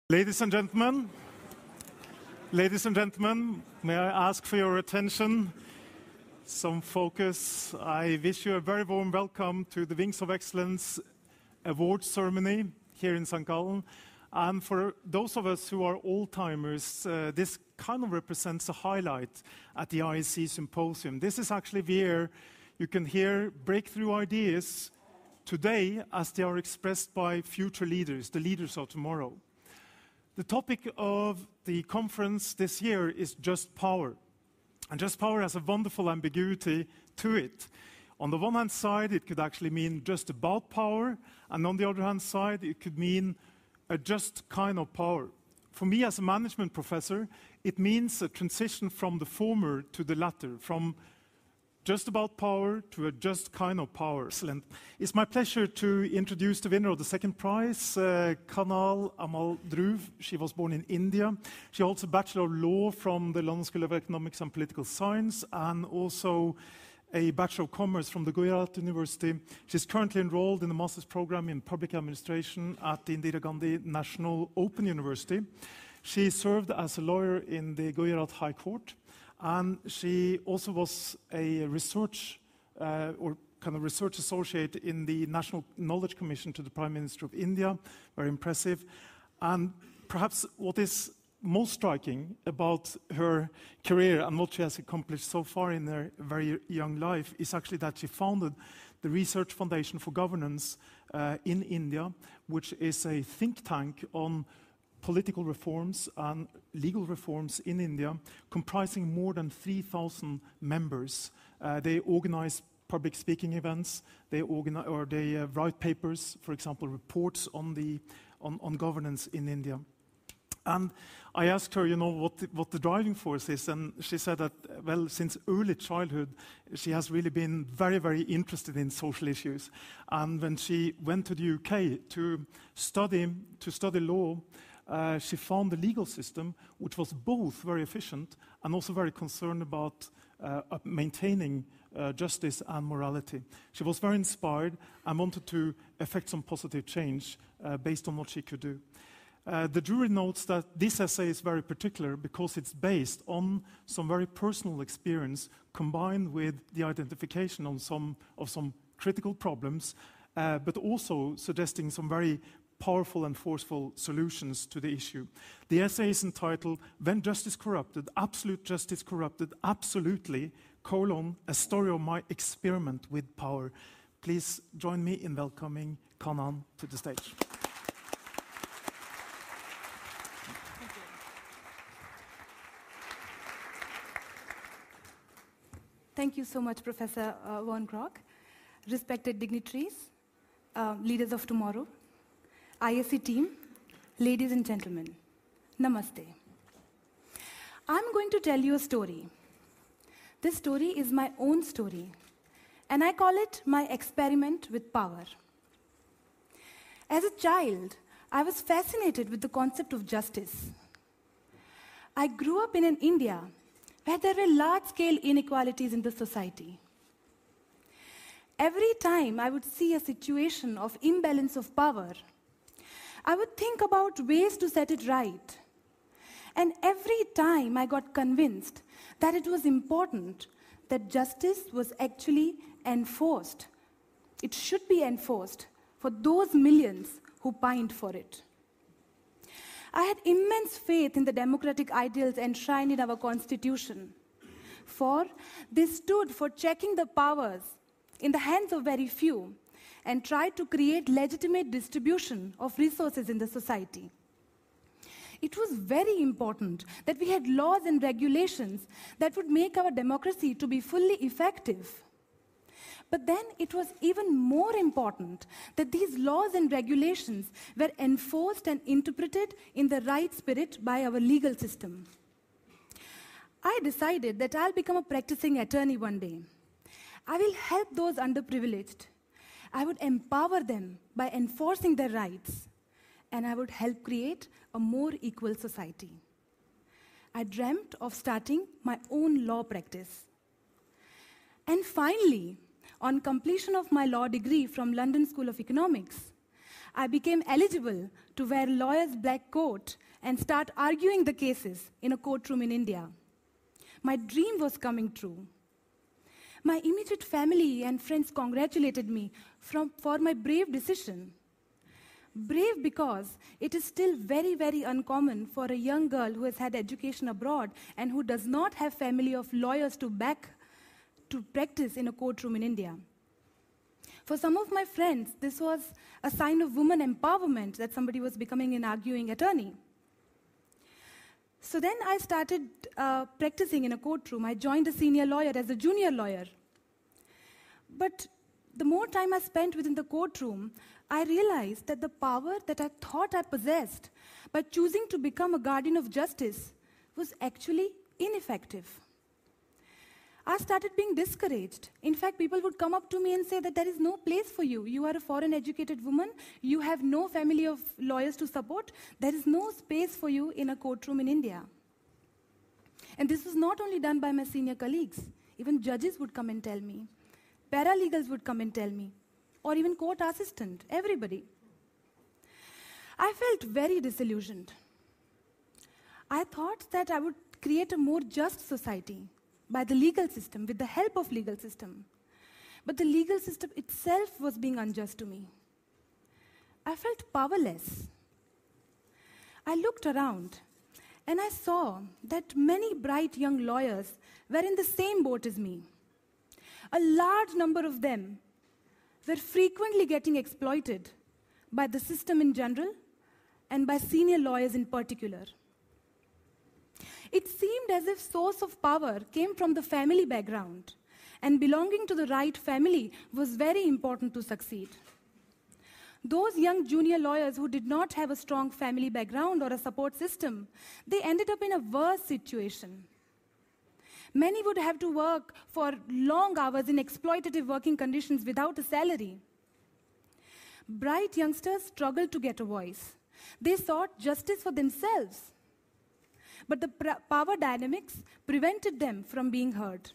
Ladies and gentlemen, may I ask for your attention? Some focus. I wish you a very warm welcome to the Wings of Excellence Awards ceremony here in St. Gallen. And for those of us who are old-timers, this kind of represents a highlight at the IEC Symposium. This is actually where you can hear breakthrough ideas today as they are expressed by future leaders, the leaders of tomorrow. The topic of the conference this year is just power. And just power has a wonderful ambiguity to it. On the one hand side, it could actually mean just about power, and on the other hand side, it could mean a just kind of power. For me, as a management professor, it means a transition from the former to the latter, from just about power to a just kind of power. Excellent. It's my pleasure to introduce the winner of the second prize, Kanal Amal Dhruv. She was born in India. She holds a Bachelor of Law from the London School of Economics and Political Science and also a Bachelor of Commerce from the Gujarat University. She's currently enrolled in a master's program in public administration at the Indira Gandhi National Open University. She served as a lawyer in the Gujarat High Court. And she also was a research research associate in the National Knowledge Commission to the Prime Minister of India. Very impressive. And perhaps what is most striking about her career and what she has accomplished so far in her very young life is actually that she founded the Research Foundation for Governance in India, which is a think tank on political reforms and legal reforms in India, comprising more than 3,000 members. They organize public speaking events. They write papers, for example, reports on governance in India. And I asked her, what the driving force is, and she said that, well, since early childhood, she has really been very, very interested in social issues. And when she went to the UK to study law, she found the legal system, which was both very efficient and also very concerned about maintaining justice and morality. She was very inspired and wanted to effect some positive change based on what she could do. The jury notes that this essay is very particular because it's based on some very personal experience combined with the identification of some critical problems, but also suggesting some very powerful and forceful solutions to the issue. The essay is entitled, When Justice Corrupted, Absolute Justice Corrupted, Absolutely, a story of my experiment with power. Please join me in welcoming Kanal to the stage. Thank you so much, Professor Von Krock. Respected dignitaries, leaders of tomorrow, ISC team, ladies and gentlemen, Namaste. I'm going to tell you a story. This story is my own story, and I call it my experiment with power. As a child, I was fascinated with the concept of justice. I grew up in an India where there were large-scale inequalities in the society. Every time I would see a situation of imbalance of power, I would think about ways to set it right. And every time I got convinced that it was important that justice was actually enforced. It should be enforced for those millions who pined for it. I had immense faith in the democratic ideals enshrined in our Constitution, for they stood for checking the powers in the hands of very few and tried to create legitimate distribution of resources in the society. It was very important that we had laws and regulations that would make our democracy to be fully effective. But then it was even more important that these laws and regulations were enforced and interpreted in the right spirit by our legal system. I decided that I'll become a practicing attorney one day. I will help those underprivileged. I would empower them by enforcing their rights, and I would help create a more equal society. I dreamt of starting my own law practice. And finally, on completion of my law degree from London School of Economics, I became eligible to wear a lawyer's black coat and start arguing the cases in a courtroom in India. My dream was coming true. My immediate family and friends congratulated me for my brave decision. Brave because it is still very, very uncommon for a young girl who has had education abroad and who does not have family of lawyers to back to practice in a courtroom in India. For some of my friends, this was a sign of woman empowerment that somebody was becoming an arguing attorney. So then I started practicing in a courtroom. I joined a senior lawyer as a junior lawyer. But the more time I spent within the courtroom, I realized that the power that I thought I possessed by choosing to become a guardian of justice was actually ineffective. I started being discouraged. In fact, people would come up to me and say that there is no place for you. You are a foreign educated woman. You have no family of lawyers to support. There is no space for you in a courtroom in India. And this was not only done by my senior colleagues. Even judges would come and tell me. Paralegals would come and tell me. Or even court assistant, everybody. I felt very disillusioned. I thought that I would create a more just society by the legal system, with the help of legal system. But the legal system itself was being unjust to me. I felt powerless. I looked around and I saw that many bright young lawyers were in the same boat as me. A large number of them were frequently getting exploited by the system in general and by senior lawyers in particular. It seemed as if source of power came from the family background, and belonging to the right family was very important to succeed. Those young junior lawyers who did not have a strong family background or a support system, they ended up in a worse situation. Many would have to work for long hours in exploitative working conditions without a salary. Bright youngsters struggled to get a voice. They sought justice for themselves. But the power dynamics prevented them from being heard.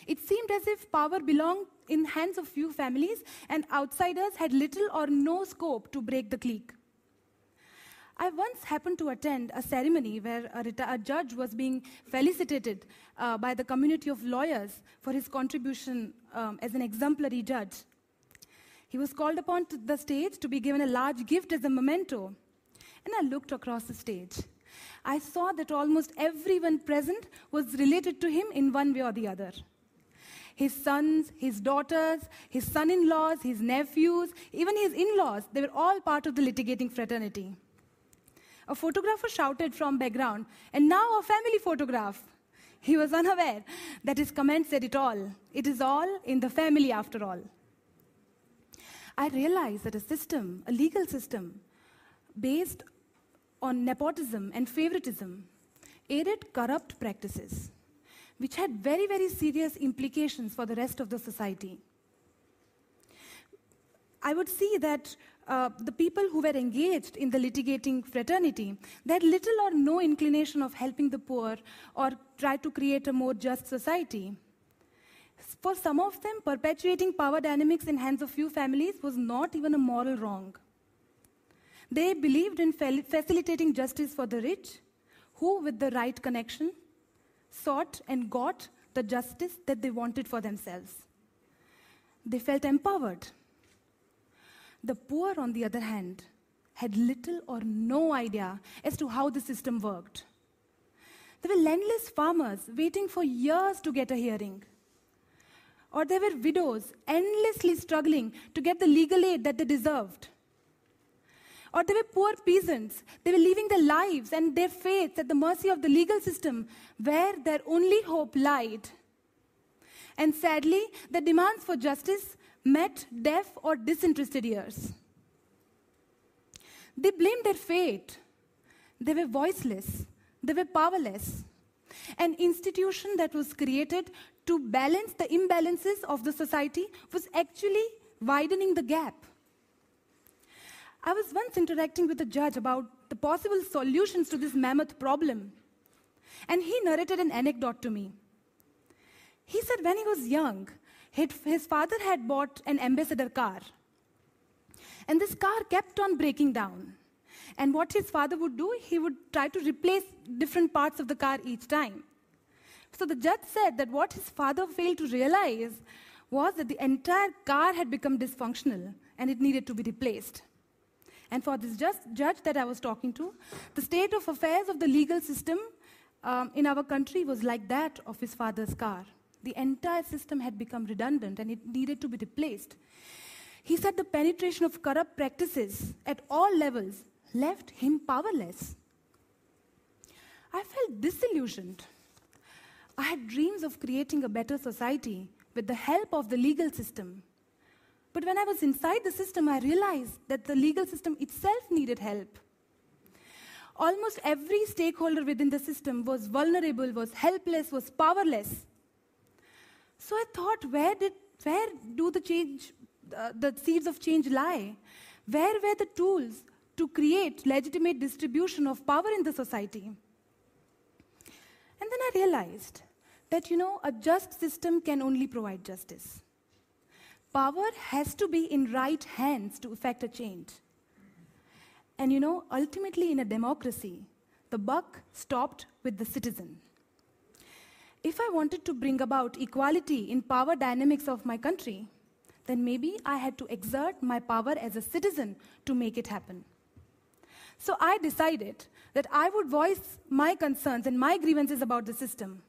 It seemed as if power belonged in hands of few families and outsiders had little or no scope to break the clique. I once happened to attend a ceremony where a judge was being felicitated by the community of lawyers for his contribution as an exemplary judge. He was called upon to the stage to be given a large gift as a memento. And I looked across the stage. I saw that almost everyone present was related to him in one way or the other. His sons, his daughters, his son-in-laws, his nephews, even his in-laws, they were all part of the litigating fraternity. A photographer shouted from background, "And now a family photograph." He was unaware that his comment said it all. It is all in the family after all. I realized that a legal system, based on nepotism and favoritism, aided corrupt practices, which had very, very serious implications for the rest of the society. I would see that the people who were engaged in the litigating fraternity, they had little or no inclination of helping the poor or try to create a more just society. For some of them, perpetuating power dynamics in hands of few families was not even a moral wrong. They believed in facilitating justice for the rich, who, with the right connection, sought and got the justice that they wanted for themselves. They felt empowered. The poor, on the other hand, had little or no idea as to how the system worked. They were landless farmers waiting for years to get a hearing. Or they were widows endlessly struggling to get the legal aid that they deserved. Or they were poor peasants. They were leaving their lives and their fates at the mercy of the legal system where their only hope lied. And sadly, the demands for justice met deaf or disinterested ears. They blamed their fate. They were voiceless. They were powerless. An institution that was created to balance the imbalances of the society was actually widening the gap. I was once interacting with a judge about the possible solutions to this mammoth problem. And he narrated an anecdote to me. He said when he was young, his father had bought an ambassador car. And this car kept on breaking down. And what his father would do, he would try to replace different parts of the car each time. So the judge said that what his father failed to realize was that the entire car had become dysfunctional and it needed to be replaced. And for this judge that I was talking to, the state of affairs of the legal system in our country was like that of his father's car. The entire system had become redundant and it needed to be replaced. He said the penetration of corrupt practices at all levels left him powerless. I felt disillusioned. I had dreams of creating a better society with the help of the legal system. But when I was inside the system, I realized that the legal system itself needed help. Almost every stakeholder within the system was vulnerable, was helpless, was powerless. So I thought, where do the seeds of change lie? Where were the tools to create legitimate distribution of power in the society? And then I realized that, a just system can only provide justice. Power has to be in right hands to effect a change. And ultimately in a democracy, the buck stopped with the citizen. If I wanted to bring about equality in power dynamics of my country, then maybe I had to exert my power as a citizen to make it happen. So I decided that I would voice my concerns and my grievances about the system.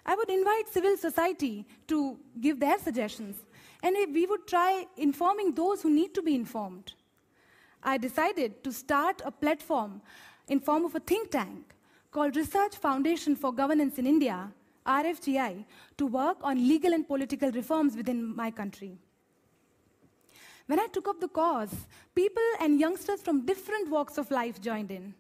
I would invite civil society to give their suggestions, and we would try informing those who need to be informed. I decided to start a platform in form of a think tank called Research Foundation for Governance in India, RFGI, to work on legal and political reforms within my country. When I took up the cause, people and youngsters from different walks of life joined in.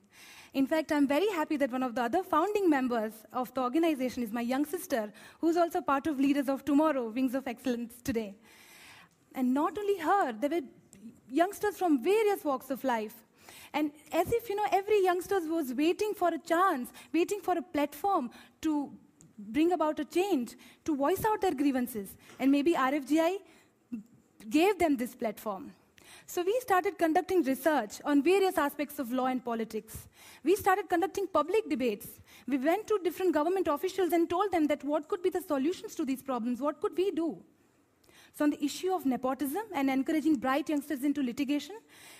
In fact, I'm very happy that one of the other founding members of the organization is my young sister, who's also part of Leaders of Tomorrow, Wings of Excellence today. And not only her, there were youngsters from various walks of life. And as if, every youngster was waiting for a chance, waiting for a platform to bring about a change, to voice out their grievances. And maybe RFGI gave them this platform. So we started conducting research on various aspects of law and politics. We started conducting public debates. We went to different government officials and told them that what could be the solutions to these problems, what could we do? So on the issue of nepotism and encouraging bright youngsters into litigation,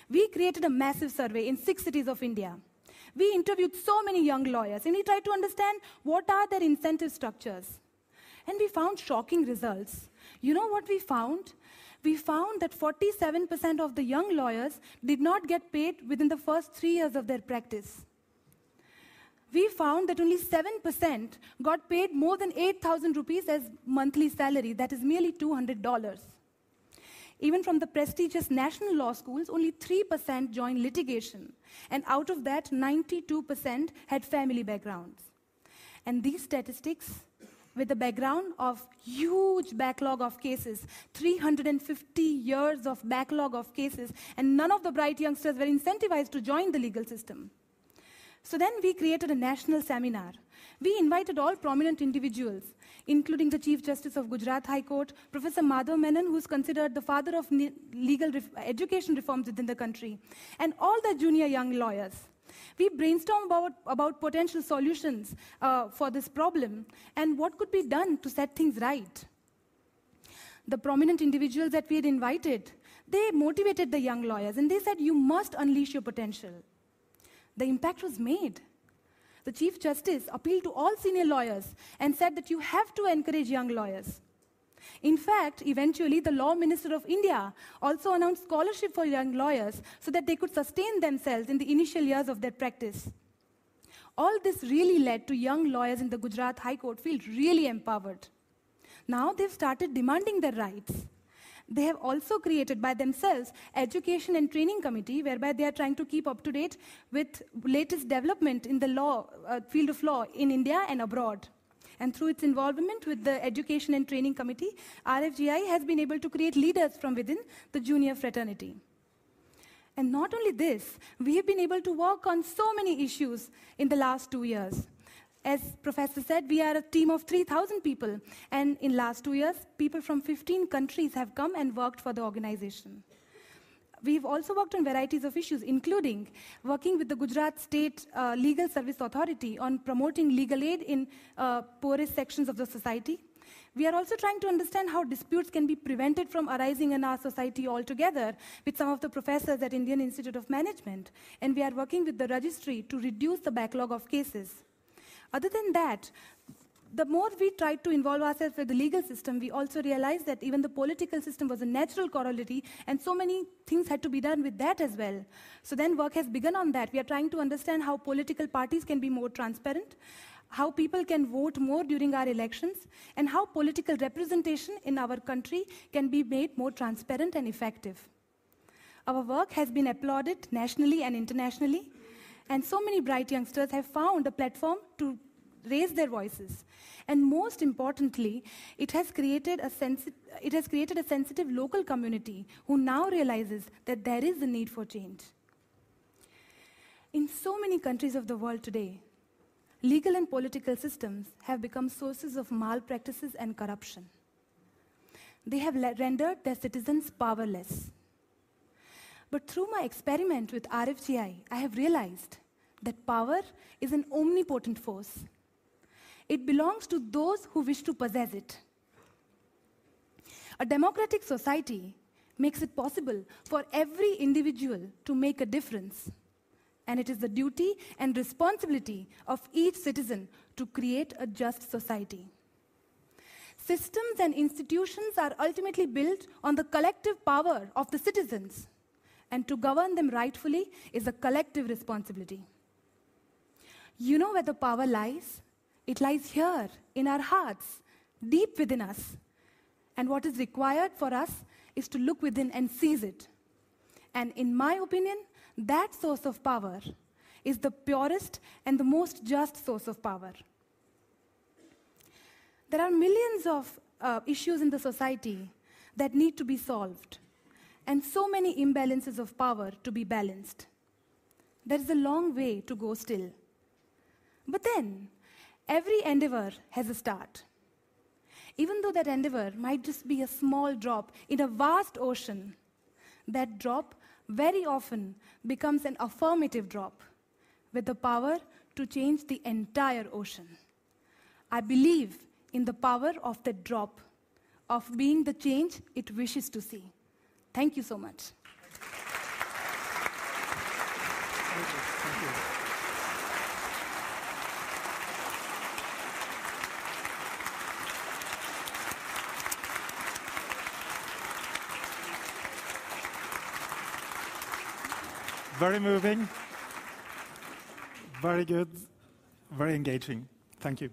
we created a massive survey in 6 cities of India. We interviewed so many young lawyers, and we tried to understand what are their incentive structures. And we found shocking results. You know what we found? We found that 47% of the young lawyers did not get paid within the first 3 years of their practice. We found that only 7% got paid more than 8,000 rupees as monthly salary, that is merely $200. Even from the prestigious national law schools, only 3% joined litigation, and out of that, 92% had family backgrounds. And these statistics, with a background of huge backlog of cases, 350 years of backlog of cases, and none of the bright youngsters were incentivized to join the legal system. So then we created a national seminar. We invited all prominent individuals, including the Chief Justice of Gujarat High Court, Professor Madhav Menon, who's considered the father of legal education reforms within the country, and all the junior young lawyers. We brainstormed about potential solutions for this problem and what could be done to set things right. The prominent individuals that we had invited, they motivated the young lawyers, and they said, you must unleash your potential. The impact was made. The Chief Justice appealed to all senior lawyers and said that you have to encourage young lawyers. In fact, eventually, the Law Minister of India also announced scholarship for young lawyers so that they could sustain themselves in the initial years of their practice. All this really led to young lawyers in the Gujarat High Court feel really empowered. Now they've started demanding their rights. They have also created by themselves education and training committee, whereby they are trying to keep up to date with latest development in the law, field of law in India and abroad. And through its involvement with the Education and Training Committee, RFGI has been able to create leaders from within the junior fraternity. And not only this, we have been able to work on so many issues in the last 2 years. As Professor said, we are a team of 3,000 people. And in last 2 years, people from 15 countries have come and worked for the organization. We've also worked on varieties of issues, including working with the Gujarat State Legal Service Authority on promoting legal aid in poorest sections of the society. We are also trying to understand how disputes can be prevented from arising in our society altogether with some of the professors at Indian Institute of Management. And we are working with the registry to reduce the backlog of cases. Other than that, the more we tried to involve ourselves with the legal system, we also realized that even the political system was a natural corollary, and so many things had to be done with that as well. So then work has begun on that. We are trying to understand how political parties can be more transparent, how people can vote more during our elections, and how political representation in our country can be made more transparent and effective. Our work has been applauded nationally and internationally, and so many bright youngsters have found a platform to raise their voices. And most importantly, it has created a sensitive local community who now realizes that there is a need for change. In so many countries of the world today, legal and political systems have become sources of malpractices and corruption. They have rendered their citizens powerless. But through my experiment with RFGI, I have realized that power is an omnipotent force. It belongs to those who wish to possess it. A democratic society makes it possible for every individual to make a difference. And it is the duty and responsibility of each citizen to create a just society. Systems and institutions are ultimately built on the collective power of the citizens, and to govern them rightfully is a collective responsibility. You know where the power lies? It lies here, in our hearts, deep within us. And what is required for us is to look within and seize it. And in my opinion, that source of power is the purest and the most just source of power. There are millions of issues in the society that need to be solved, and so many imbalances of power to be balanced. There is a long way to go still. But then, every endeavor has a start. Even though that endeavor might just be a small drop in a vast ocean, that drop very often becomes an affirmative drop with the power to change the entire ocean. I believe in the power of that drop, of being the change it wishes to see. Thank you so much. Thank you. Very moving, very good, very engaging. Thank you.